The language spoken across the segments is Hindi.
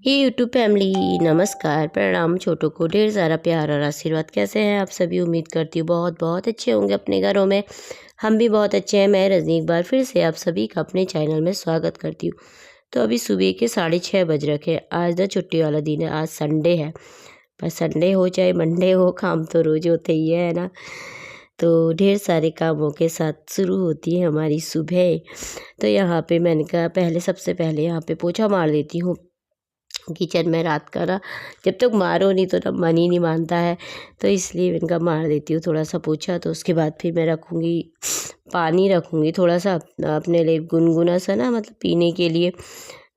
ये यूट्यूब फैमिली नमस्कार प्रणाम। छोटों को ढेर सारा प्यार और आशीर्वाद। कैसे हैं आप सभी? उम्मीद करती हूँ बहुत बहुत अच्छे होंगे अपने घरों में। हम भी बहुत अच्छे हैं। मैं रजनी एक बार फिर से आप सभी का अपने चैनल में स्वागत करती हूँ। तो अभी सुबह के 6:30 बज रखे हैं। आज ना छुट्टी वाला दिन है, आज संडे है। पर संडे हो चाहे मंडे हो, काम तो रोज होते ही है ना। तो ढेर सारे कामों के साथ शुरू होती है हमारी सुबह। तो यहाँ पे मैंने कहा सबसे पहले यहाँ पे पोछा मार देती हूँ किचन में। रात का ना जब तक मारो नहीं तो ना मन ही नहीं मानता है, तो इसलिए मैंने कहा मार देती हूँ थोड़ा सा पोछा। तो उसके बाद फिर मैं रखूँगी पानी, रखूँगी थोड़ा सा अपने लिए गुनगुना सा ना, मतलब पीने के लिए।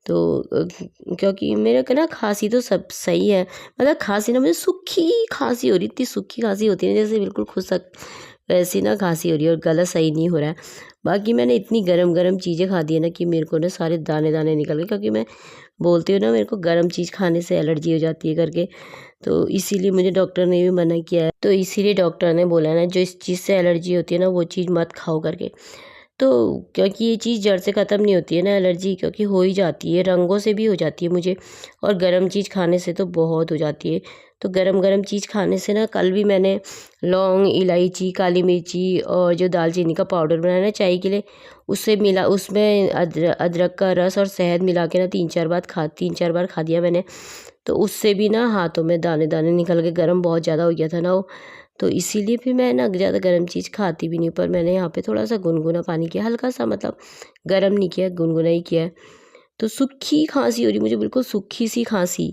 तो क्योंकि मेरे को ना खांसी तो सब सही है, मतलब खांसी ना मुझे सूखी खांसी हो रही, इतनी सूखी खांसी होती है ना जैसे बिल्कुल खुशक, वैसी ना खांसी हो रही है और गला सही नहीं हो रहा है। बाकी मैंने इतनी गरम गरम चीज़ें खा दी है ना कि मेरे को ना सारे दाने दाने निकल गए, क्योंकि मैं बोलती हूँ ना मेरे को गर्म चीज़ खाने से एलर्जी हो जाती है करके। तो इसीलिए मुझे डॉक्टर ने भी मना किया है। तो इसीलिए डॉक्टर ने बोला ना जो इस चीज़ से एलर्जी होती है ना वो चीज़ मत खाओ करके। तो क्योंकि ये चीज़ जड़ से ख़त्म नहीं होती है ना एलर्जी, क्योंकि हो ही जाती है, रंगों से भी हो जाती है मुझे, और गर्म चीज़ खाने से तो बहुत हो जाती है। तो गरम गरम चीज़ खाने से ना, कल भी मैंने लौंग, इलायची, काली मिर्ची और जो दालचीनी का पाउडर बनाया ना चाय के लिए, उससे मिला, उसमें अदरक का रस और शहद मिला के ना 3-4 बार खा दिया मैंने। तो उससे भी ना हाथों में दाने दाने निकल के, गर्म बहुत ज़्यादा हो गया था ना वो। तो इसीलिए फिर मैं ना ज़्यादा गर्म चीज़ खाती भी नहीं, पर मैंने यहाँ पे थोड़ा सा गुनगुना पानी किया, हल्का सा, मतलब गर्म नहीं किया, गुनगुना ही किया है। तो सूखी खांसी हो रही मुझे, बिल्कुल सूखी सी खांसी,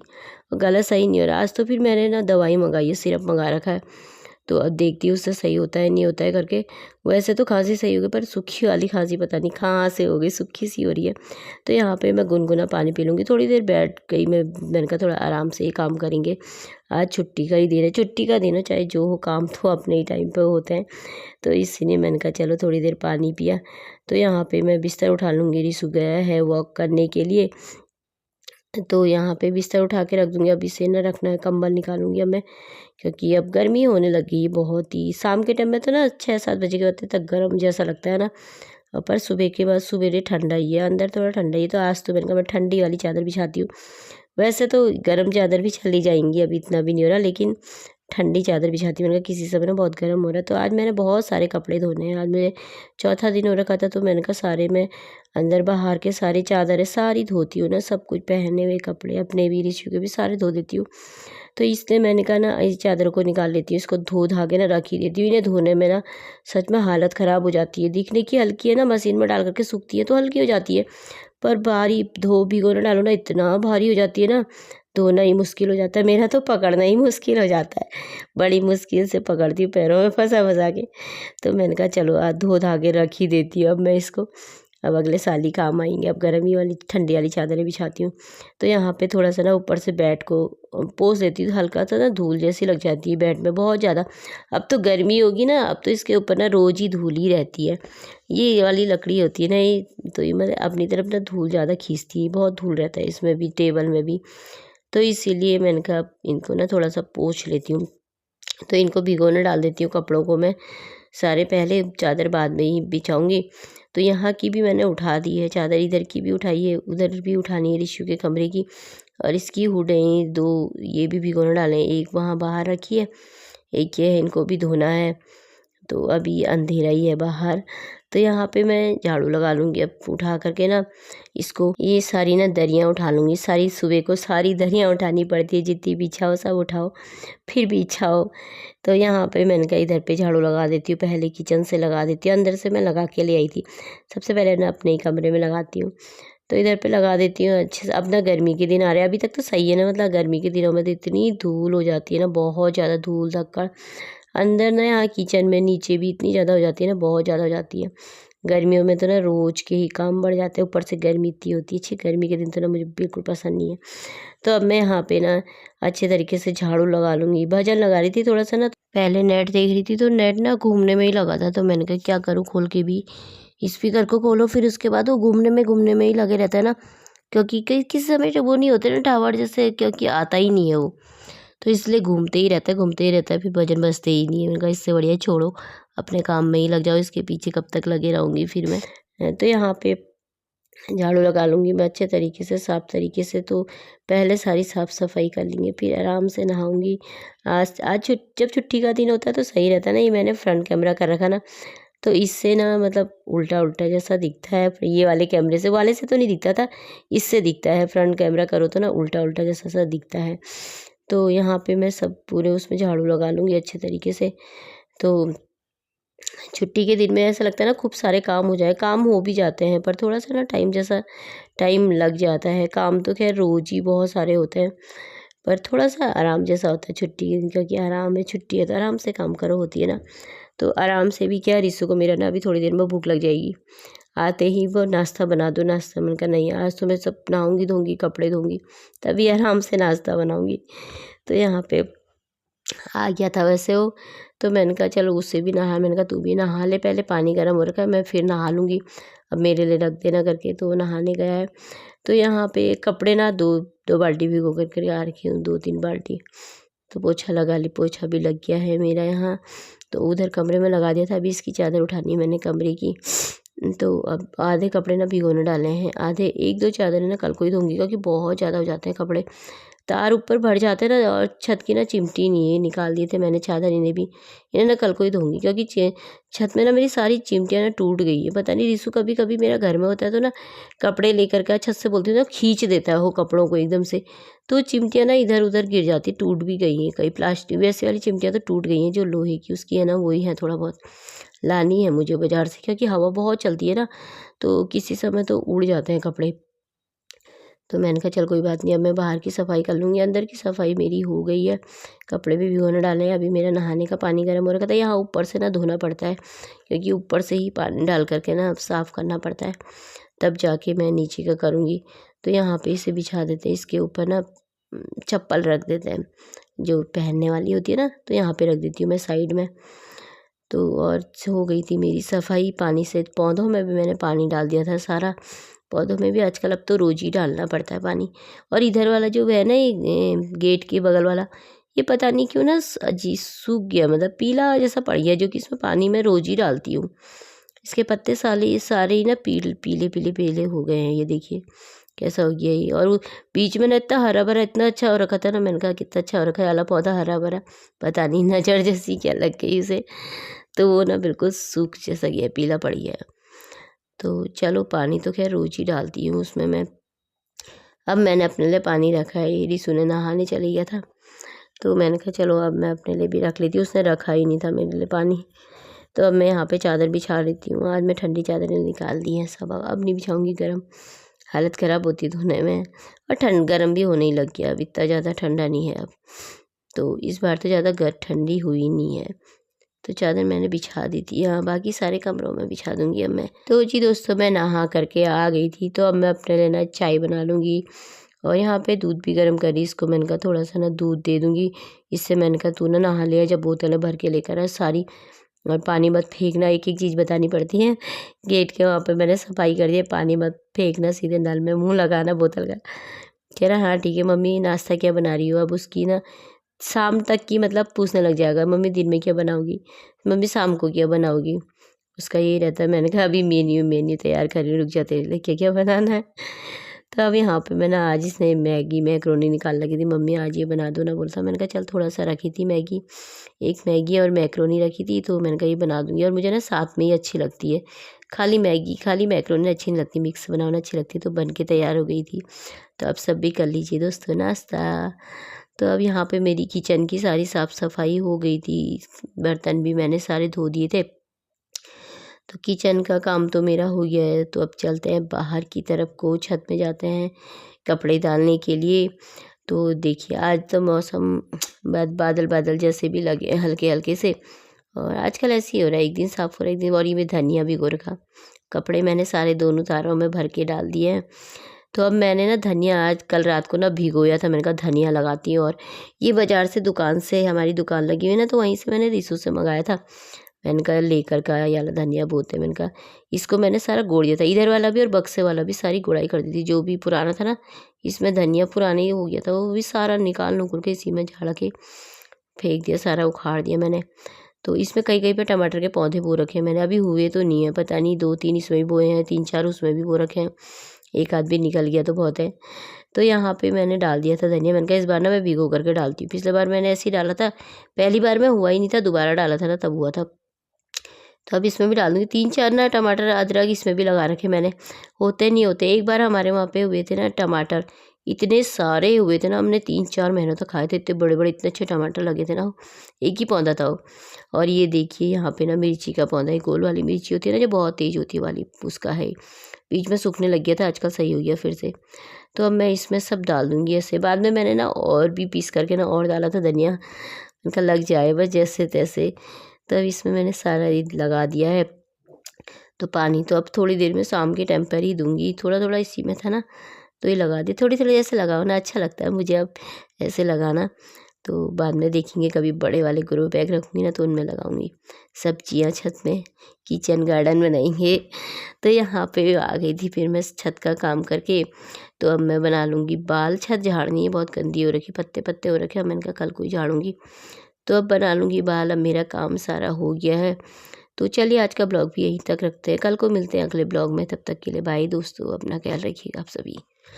गला सही नहीं हो रहा। आज तो फिर मैंने ना दवाई मंगाई है, सिरप मंगा रखा है। तो अब देखती हूँ उससे सही होता है नहीं होता है करके। वैसे तो खांसी सही हो गई, पर सूखी वाली खांसी पता नहीं कहाँ से हो गई, सूखी सी हो रही है। तो यहाँ पे मैं गुनगुना पानी पी लूँगी। थोड़ी देर बैठ गई मैंने कहा थोड़ा आराम से ही काम करेंगे। आज छुट्टी का ही दिन है, छुट्टी का दिन है, चाहे जो हो काम तो अपने ही टाइम पे होते हैं। तो इसीलिए मैंने कहा चलो थोड़ी देर पानी पिया। तो यहाँ पे मैं बिस्तर उठा लूँगी, रिशु गया है वॉक करने के लिए। तो यहाँ पे बिस्तर उठा के रख दूँगी, अब इसे ना रखना है, कंबल निकालूँगी अब मैं, क्योंकि अब गर्मी होने लगी है बहुत ही। शाम के टाइम में तो ना 6-7 बजे के बाद तक गर्म जैसा लगता है ना, और पर सुबह के बाद सवेरे ठंडा ही है, अंदर थोड़ा ठंडा ही है। तो आज तो मैंने कहा मैं ठंडी वाली चादर बिछाती हूँ। वैसे तो गर्म चादर भी चली जाएंगी, अभी इतना भी नहीं हो रहा, लेकिन ठंडी चादर बिछाती हूँ। मैंने कहा किसी समय ना बहुत गर्म हो रहा है। तो आज मैंने बहुत सारे कपड़े धोने हैं, आज मेरे चौथा दिन हो रखा था। तो मैंने कहा सारे मैं अंदर बाहर के सारी चादरें सारी धोती हूँ ना, सब कुछ पहने हुए कपड़े अपने भी, ऋषि के भी सारे धो देती हूँ। तो इसलिए मैंने कहा ना इस चादर को निकाल लेती हूँ, इसको धो धा के ना रख ही देती हूँ। इन्हें धोने में ना सच में हालत ख़राब हो जाती है। दिखने की हल्की है ना, मशीन में डाल करके सूखती है तो हल्की हो जाती है, पर भारी भिगो ना डालो ना, इतना भारी हो जाती है ना, धोना ही मुश्किल हो जाता है। मेरा तो पकड़ना ही मुश्किल हो जाता है, बड़ी मुश्किल से पकड़ती हूँ पैरों में फंसा फंसा के। तो मैंने कहा चलो आज धो धा के रख ही देती हूँ अब मैं इसको, अब अगले साल ही काम आएंगे। अब गर्मी वाली ठंडी वाली चादरें बिछाती हूँ। तो यहाँ पे थोड़ा सा ना ऊपर से बेड को पोंछ देती हूँ, हल्का सा ना धूल जैसी लग जाती है बेड में बहुत ज़्यादा। अब तो गर्मी होगी ना, अब तो इसके ऊपर ना रोज़ ही धूल ही रहती है। ये वाली लकड़ी होती है ना ये, तो ये मतलब अपनी तरफ ना धूल ज़्यादा खींचती है, बहुत धूल रहता है इसमें भी, टेबल में भी। तो इसीलिए मैंने कहा इनको ना थोड़ा सा पोंछ लेती हूँ। तो इनको भिगोने डाल देती हूँ कपड़ों को मैं सारे, पहले चादर बाद में ही बिछाऊँगी। तो यहाँ की भी मैंने उठा दी है चादर, इधर की भी उठाई है, उधर भी उठानी है ऋषु के कमरे की, और इसकी हुडें 2 ये भी भिगोने डाले हैं। एक वहाँ बाहर रखी है, एक ये है, इनको भी धोना है। तो अभी अंधेरा ही है बाहर। तो यहाँ पे मैं झाड़ू लगा लूँगी अब उठा करके ना इसको, ये सारी ना दरियाँ उठा लूँगी। सारी सुबह को सारी दरियाँ उठानी पड़ती है, जितनी भी इच्छा हो सब उठाओ फिर भी इच्छा हो। तो यहाँ पे मैंने कहा इधर पे झाड़ू लगा देती हूँ, पहले किचन से लगा देती हूँ, अंदर से मैं लगा के ले आई थी। सबसे पहले ना अपने ही कमरे में लगाती हूँ, तो इधर पे लगा देती हूँ अच्छे से। अब ना गर्मी के दिन आ रहे हैं, अभी तक तो सही है ना, मतलब गर्मी के दिनों में तो इतनी धूल हो जाती है ना, बहुत ज़्यादा धूल धक्कड़ अंदर ना, यहाँ किचन में नीचे भी इतनी ज़्यादा हो जाती है ना, बहुत ज़्यादा हो जाती है। गर्मियों में तो ना रोज़ के ही काम बढ़ जाते हैं, ऊपर से गर्मी इतनी होती है। अच्छी गर्मी के दिन तो ना मुझे बिल्कुल पसंद नहीं है। तो अब मैं यहाँ पे ना अच्छे तरीके से झाड़ू लगा लूँगी। भजन लगा रही थी थोड़ा सा ना, पहले नेट देख रही थी तो नेट ना घूमने में ही लगा था। तो मैंने कहा क्या करूँ खोल के भी, स्पीकर को खोलो फिर उसके बाद वो घूमने में ही लगे रहता है ना, क्योंकि कई किसी समय जब वो नहीं होते ना टावर जैसे, क्योंकि आता ही नहीं है वो, तो इसलिए घूमते ही रहता है, फिर भजन बजते ही नहीं है। मैंने कहा इससे बढ़िया छोड़ो, अपने काम में ही लग जाओ, इसके पीछे कब तक लगे रहूँगी फिर मैं। तो यहाँ पे झाड़ू लगा लूँगी मैं अच्छे तरीके से, साफ़ तरीके से। तो पहले सारी साफ़ सफाई कर लेंगे, फिर आराम से नहाऊँगी। आज आज जब छुट्टी का दिन होता है तो सही रहता है ना। ये मैंने फ्रंट कैमरा कर रखा ना, तो इससे ना मतलब उल्टा-उल्टा जैसा दिखता है। ये वाले कैमरे से, वाले से तो नहीं दिखता था, इससे दिखता है। फ्रंट कैमरा करो तो ना उल्टा-उल्टा जैसा सा दिखता है। तो यहाँ पे मैं सब पूरे उसमें झाड़ू लगा लूँगी अच्छे तरीके से। तो छुट्टी के दिन में ऐसा लगता है ना खूब सारे काम हो जाए, काम हो भी जाते हैं पर थोड़ा-सा ना टाइम लग जाता है। काम तो ख़ैर रोज़ ही बहुत सारे होते हैं, पर थोड़ा-सा आराम जैसा होता है छुट्टी के दिन, क्योंकि आराम है, छुट्टी है तो आराम से काम करो होती है ना। तो आराम से भी क्या, रिशु को मेरा ना अभी थोड़ी देर में भूख लग जाएगी। आते ही वो नाश्ता बना दो, नाश्ता। मैंने कहा नहीं, आज तो मैं सब नहाऊँगी धोऊँगी, कपड़े धोऊँगी, तभी आराम से नाश्ता बनाऊँगी। तो यहाँ पे आ गया था वैसे वो, तो मैंने कहा चलो उससे भी नहा, मैंने कहा तू भी नहा ले, पहले पानी गर्म हो रखा है, मैं फिर नहा लूँगी, अब मेरे लिए रख देना करके। तो वो नहाने गया है। तो यहाँ पे कपड़े ना दो दो बाल्टी भिगो कर आ रखी हूँ, 2-3 बाल्टी। तो पोछा लगा ली, पोछा भी लग गया है मेरा यहाँ। तो उधर कमरे में लगा दिया था, अभी इसकी चादर उठानी है मैंने कमरे की। तो अब आधे कपड़े ना भिगोने डाले हैं, आधे 1-2 चादरें ना कल को ही धोंगी, क्योंकि बहुत ज़्यादा हो जाते हैं कपड़े। तार ऊपर भर जाते हैं ना, और छत की ना चिमटी नहीं है, निकाल दिए थे मैंने चादर, इन्हें भी, इन्हें ना कल को ही धोंगी, क्योंकि छत में ना मेरी सारी चिमटियाँ ना टूट गई है। पता नहीं रिशु कभी कभी मेरा घर में होता है तो ना कपड़े लेकर के छत से बोलती हूँ ना, खींच देता है वो कपड़ों को एकदम से, तो चिमटियाँ ना इधर उधर गिर जाती, टूट भी गई हैं। कई प्लास्टिक वैसे वाली चिमटियाँ तो टूट गई हैं, जो लोहे की उसकी है ना वही है, थोड़ा बहुत लानी है मुझे बाज़ार से, क्योंकि हवा बहुत चलती है ना, तो किसी समय तो उड़ जाते हैं कपड़े। तो मैंने कहा चल कोई बात नहीं, अब मैं बाहर की सफाई कर लूँगी, अंदर की सफाई मेरी हो गई है। कपड़े भी भिगोने डाले हैं, अभी मेरा नहाने का पानी गर्म हो रखा था। यहाँ ऊपर से ना धोना पड़ता है, क्योंकि ऊपर से ही पानी डाल करके ना साफ़ करना पड़ता है, तब जाके मैं नीचे का करूँगी। तो यहाँ पे इसे बिछा देते हैं, इसके ऊपर ना चप्पल रख देते हैं, जो पहनने वाली होती है ना, तो यहाँ पे रख देती हूँ मैं साइड में। तो और हो गई थी मेरी सफाई पानी से। पौधों में भी मैंने पानी डाल दिया था सारा, पौधों में भी आजकल अब तो रोज़ ही डालना पड़ता है पानी। और इधर वाला जो है ना, ये गेट के बगल वाला, ये पता नहीं क्यों ना अजी सूख गया, मतलब पीला जैसा पड़ गया, जो कि इसमें पानी मैं रोज़ ही डालती हूँ। इसके पत्ते साले सारे ही ना पीले पीले पीले पीले हो गए हैं, ये देखिए कैसा हो गया ये। और वो बीच में ना इतना हरा भरा, इतना अच्छा हो रखा था ना, मैंने कहा कितना अच्छा हो रखा है वाला पौधा हरा भरा, पता नहीं नज़र जैसी क्या लग गई उसे, तो वो ना बिल्कुल सूख जैसा गया, पीला पड़ गया। तो चलो पानी तो खैर रोज़ ही डालती हूँ उसमें मैं। अब मैंने अपने लिए पानी रखा है, रिशु ने नहाने चले गया था, तो मैंने कहा चलो अब मैं अपने लिए भी रख लेती हूँ, उसने रखा ही नहीं था मेरे लिए पानी। तो अब मैं यहाँ पे चादर बिछा लेती हूँ, आज मैं ठंडी चादरें निकाल दी हैं सब, अब नहीं बिछाऊँगी गर्म, हालत ख़राब होती है धोने में। और गर्म भी होने ही लग गया, अब इतना ज़्यादा ठंडा नहीं है अब, तो इस बार तो ज़्यादा ठंडी हुई नहीं है। तो चादर मैंने बिछा दी थी, हाँ बाकी सारे कमरों में बिछा दूँगी अब मैं। तो जी दोस्तों, मैं नहा करके आ गई थी, तो अब मैं अपने लिए ना चाय बना लूँगी, और यहाँ पे दूध भी गर्म करी, इसको मैंने कहा थोड़ा सा ना दूध दे दूँगी, इससे मैंने कहा तू ना नहा लिया, जब बोतलें भर के लेकर आ सारी, और पानी मत फेंकना, एक एक चीज़ बतानी पड़ती है। गेट के वहाँ पे मैंने सफाई कर दी, पानी मत फेंकना सीधे नल में, मुँह लगाना बोतल का। कह रहा हाँ ठीक है मम्मी, नाश्ता क्या बना रही हो। अब उसकी ना शाम तक की मतलब पूछने लग जाएगा, मम्मी दिन में क्या बनाओगी, मम्मी शाम को क्या बनाओगी, उसका यही रहता है। मैंने कहा अभी मेन्यू तैयार कर रही हूँ, रुक जा तेरे लिए क्या क्या बनाना है। तो अब यहाँ पे मैं ना, आज इसने मैक्रोनी निकाल लगी थी, मम्मी आज ये बना दो ना, बोलता। मैंने कहा चल थोड़ा सा रखी थी मैगी, एक मैगी और मैक्रोनी रखी थी, तो मैंने कहा ये बना दूँगी। और मुझे ना साथ में ही अच्छी लगती है, खाली मैक्रोनी अच्छी नहीं लगती, मिक्स बनाना अच्छी लगती है। तो बन के तैयार हो गई थी। तो अब सब भी कर लीजिए दोस्तों नाश्ता। तो अब यहाँ पे मेरी किचन की सारी साफ़ सफाई हो गई थी, बर्तन भी मैंने सारे धो दिए थे, तो किचन का काम तो मेरा हो गया है। तो अब चलते हैं बाहर की तरफ को, छत में जाते हैं कपड़े डालने के लिए। तो देखिए आज तो मौसम बादल बादल जैसे भी लगे हैं हल्के हल्के से, और आजकल ऐसे ही हो रहा है, एक दिन साफ़ हो रहा है, एक दिन। और ये में धनिया भिगो रखा, कपड़े मैंने सारे दोनों तारों में भर के डाल दिए हैं। तो अब मैंने ना धनिया आज कल रात को ना भिगोया था, मैंने कहा धनिया लगाती हूँ। और ये बाज़ार से दुकान से, हमारी दुकान लगी हुई है ना, तो वहीं से मैंने रिशु से मंगाया था। मैंने कहा लेकर का या धनिया बोते, मैंने कहा इसको मैंने सारा गोड़ दिया था, इधर वाला भी और बक्से वाला भी सारी गुड़ाई कर दी थी। जो भी पुराना था ना, इसमें धनिया पुराना ही हो गया था, वो भी सारा निकाल नुकुल के इसी में झाड़ के फेंक दिया, सारा उखाड़ दिया मैंने। तो इसमें कहीं-कहीं पे टमाटर के पौधे बो रखे हैं मैंने, अभी हुए तो नहीं है, पता नहीं 2-3 इसमें भी बोए हैं, 3-4 उसमें भी बो रखे हैं, एक आध भी निकल गया तो बहुत है। तो यहाँ पे मैंने डाल दिया था धनिया, मैंने कहा इस बार ना मैं भिगो करके डालती हूँ, पिछले बार मैंने ऐसे ही डाला था, पहली बार में हुआ ही नहीं था, दोबारा डाला था ना तब हुआ था। तो अब इसमें भी डाल दूँगी, 3-4 ना टमाटर अदरक इसमें भी लगा रखे मैंने, होते नहीं होते। एक बार हमारे वहाँ पे हुए थे ना टमाटर, इतने सारे हुए थे ना, हमने 3-4 महीनों तक खाए थे, इतने बड़े-बड़े इतने अच्छे टमाटर लगे थे ना वो, एक ही पौधा था वो। और ये देखिए यहाँ पे ना मिर्ची का पौधा है, गोल वाली मिर्ची होती है ना जो बहुत तेज़ होती है वाली, उसका है। बीच में सूखने लग गया था, आजकल सही हो गया फिर से। तो अब मैं इसमें सब डाल दूँगी ऐसे, बाद में मैंने ना और भी पीस करके ना और डाला था धनिया, उनका लग जाए बस जैसे-तैसे। तो अब इसमें मैंने सारा ये लगा दिया है, तो पानी तो अब थोड़ी देर में शाम के टाइम पर ही दूँगी, थोड़ा-थोड़ा इसी में था ना, तो ये लगा दी। थोड़ी-थोड़ी ऐसे लगाओ ना, अच्छा लगता है मुझे अब ऐसे लगाना। तो बाद में देखेंगे कभी बड़े वाले ग्रो बैग रखूँगी ना तो उनमें लगाऊँगी सब्जियाँ छत में, किचन गार्डन बनाएँगे। तो यहाँ पे आ गई थी फिर मैं छत का काम करके, तो अब मैं बना लूँगी बाल, छत झाड़नी है, बहुत गंदी हो रखी, पत्ते-पत्ते हो रखे हैं, मैंने कहा कल को ही झाड़ूँगी। तो अब बना लूँगी बाल, अब मेरा काम सारा हो गया है। तो चलिए आज का ब्लॉग भी यहीं तक रखते हैं, कल को मिलते हैं अगले ब्लॉग में, तब तक के लिए बाय दोस्तों, अपना ख्याल रखिएगा आप सभी।